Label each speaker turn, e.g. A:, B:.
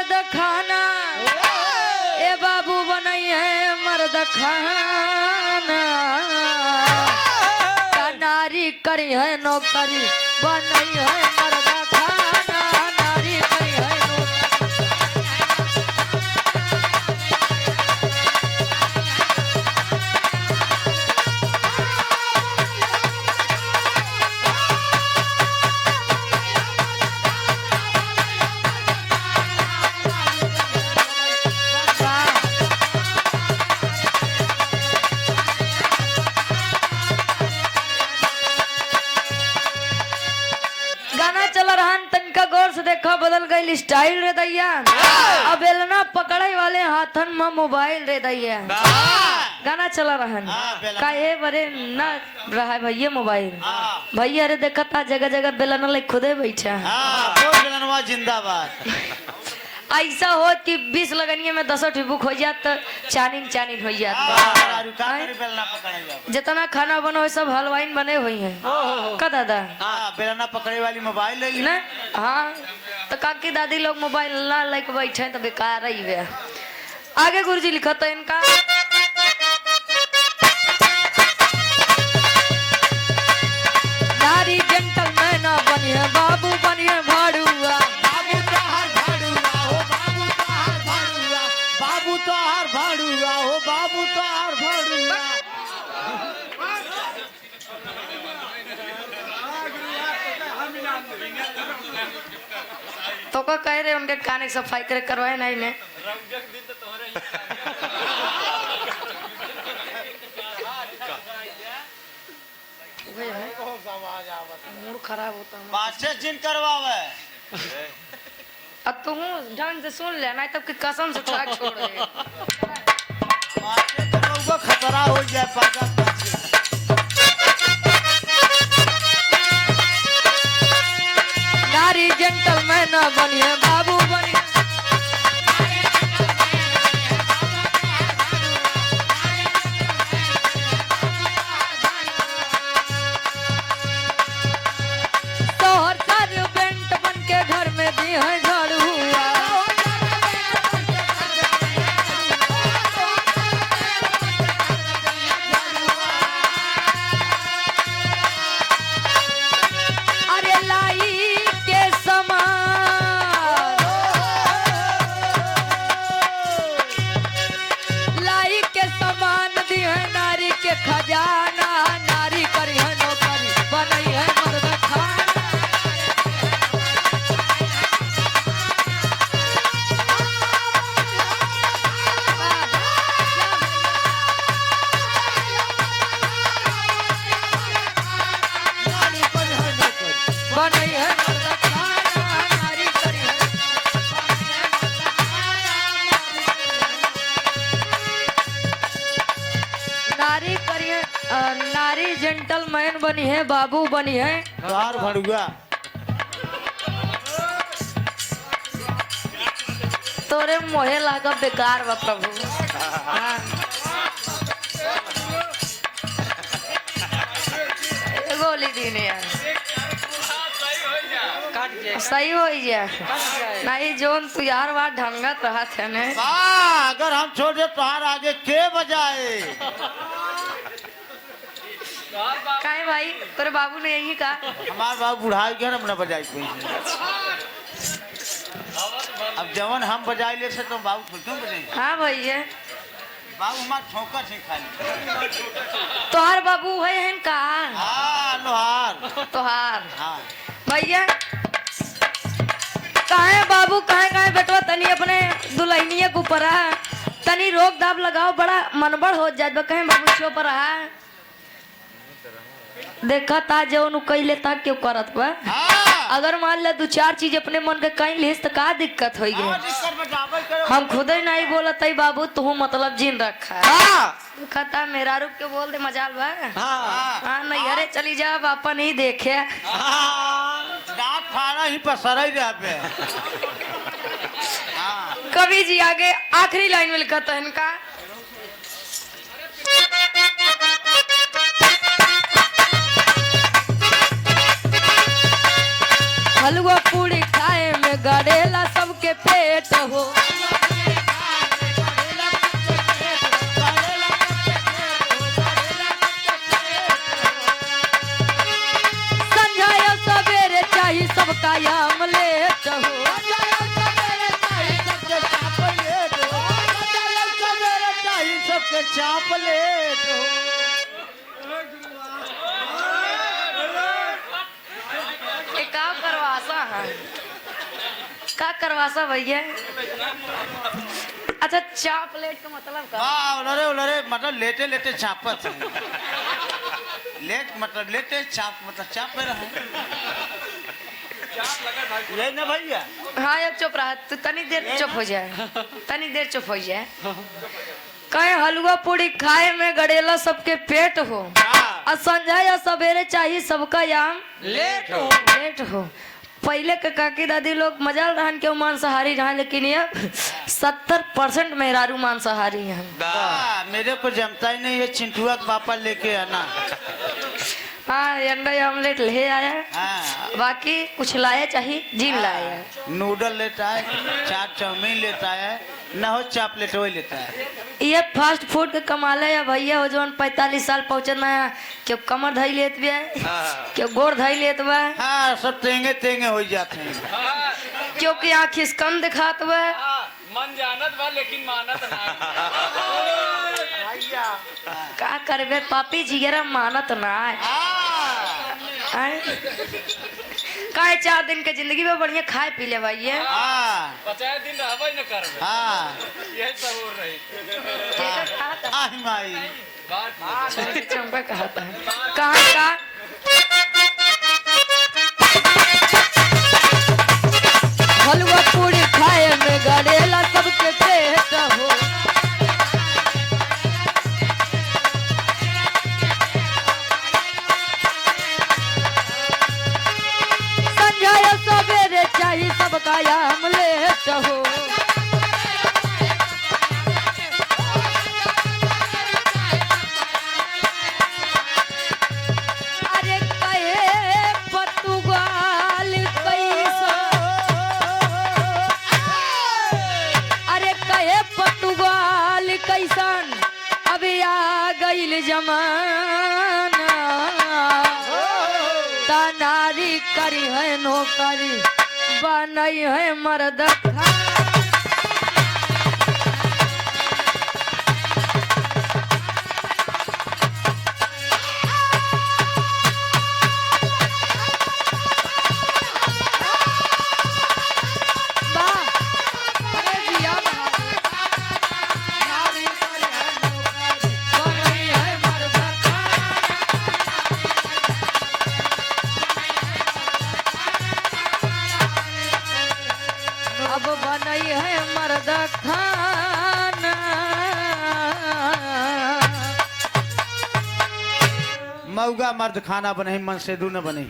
A: मर्द खाना ए बाबू बनई है मर्द खाना नारी करी है नौकरी बनई है मर्द खाना नारी करी है देखा बदल गई स्टाइल रे दैया अब बेलना पकड़े वाले हाथन में मोबाइल रे दैया गाना चला रहन का ये बरे ना रहा है भैया मोबाइल भैया अरे देखा था जगह जगह बेलना ले खुदे बैठा
B: बेलनवा जिंदाबाद
A: ऐसा हो कि 20 लगनिए में 10 बुक हो जात तो चानिन हो जात जितना खाना बनो सब हलवाइन बने हुई है का दादा
B: बेलना पकड़े वाली मोबाइल ले ली
A: ना हाँ तो काकी दादी लोग मोबाइल ना लेके बैठे तो बेकार ही वे आगे गुरुजी लिखा था इनका नारी जेंटलमैन बनिए बाबू बनिए भाड़ुआ तो को कह रहे उनके कान की सफाई करे करवाए नहीं ने मूड खराब होता है
B: पाछे जिन करवावे
A: अब तू ढंग से सुन ले नहीं तब की कसम से खा छोड़ दे
B: पाछे तो खतरा हो जाए पाछा
A: नारी जेंटलमैन बनिए बाबू बनिए तोहर सर्वेंट बन के घर में दी है झाड़ू खजाना नारी करी है नौकरी बनई है मर्द खाना बनई है मर्द खाना नारी करी है नारी करी है नारी जेंटलमैन बनी है बाबू बनी है
B: बाहर भड़ुआ
A: तोरे मोहे लागा बेकार बा प्रभु गोली दी ने यार सही हो जा नहीं जोन तू यार बात ढंगत रहा थे ने
B: अगर हम छोड़े तुहार आगे के बजाए
A: काहे भाई तेरे बाबू ने यही कहा
B: हमार बाबू बुढ़ा गया ना बजाई कोई अब जवन हम बजाई ले से तो बाबू खुद क्यों बजाई
A: हाँ भैया
B: बाबू हमार ठोकर से खाली
A: तोहार बाबू है का
B: लोहार
A: तोहार
B: हाँ
A: भैया काहे बाबू काहे बेटवा तनी अपने दुल्हनिया के ऊपर तनी रोक दाब लगाओ बड़ा मनबड़ हो जात बा कहे बाबू छो पर देखा था जो नु कह लेता क्यों करत बा अगर मान ले 2-4 चीज अपने मन के कहीं लेस तो का दिक्कत होई गई हम खुद ही नहीं बोलत है बाबू तू मतलब जिन रखा खता मेरा रुक के बोल दे मजाल बा हाँ नहीं अरे चली जा बापा नहीं देखे
B: दांत फाड़ा ही पसरा ही रहा पे
A: कवि जी आगे आखिरी लाइन में लिखा था इनका हलवा पूरी खाए में गड़ेला सब सबके पेट हो। संझाया सवेरे चाहिए सबका आमलेट हो।
B: सबके चापलेट हो।
A: का करवासा है, का करवासा भैया। अच्छा चॉकलेट का मतलब का?
B: उलरे उलरे मतलब लेटे लेटे चापत है। लेट मतलब लेटे चाप मतलब चाप में रहे। ये ना भैया।
A: हाँ एक चुप रहा तू, तनी देर चुप हो जाए, तनी देर चुप हो जाए। कहे हलवा पूरी खाए में गड़ेला सबके पेट हो। और संझा या सवेरे चाहिए सबका आम
B: लेट हो।
A: लेट हो। पहले के काकी दादी लोग मजाल रहन के मांसाहारी रहा, लेकिन ये 70% मेहरारू मांसाहारी हैं।
B: मेरे को जमता ही नहीं, ये चिंटुआ का पापा लेके आना।
A: हाँ अंडा ऑमलेट ले आया।
B: हाँ।
A: बाकी कुछ लाया चाहिए जिन लाया।
B: नूडल लेता है, चाट चाउमीन लेता है, न हो चॉकलेट वही लेता है।
A: ये फास्ट फूड के कमाल है भैया। हो जो 45 साल पहुँचना है, क्यों कमर धई लेत भी है, क्यों गोर धई लेत बा।
B: हाँ सब तेंगे तेंगे हो जाते हैं।
A: क्योंकि आँख कम दिखात बा।
C: मन जानत बा लेकिन मानत ना।
A: का करबे पापी जिगरा मानत ना है। काहे 4 दिन के जिंदगी में बढ़िया खाए पी ले भाई।
C: 50 दिन रहबे न करबे।
B: हाँ
C: यही सब हो रही।
B: आही माई
A: चंपा कहता है कहाँ का हलवा पूरी खाए में गड़ेला सबके पेट हो। संझाया सवेरे चाहिए सबका आमलेट हो। अरे कहे पतुगाल कैसा, अरे कहे पतुगाल कैसन अभी आ गईल जमाना। नारी करी है नौकरी बनई है मर्द। अब बनई है मर्द खाना।
B: मऊगा मर्द खाना बने मन से दू न बने।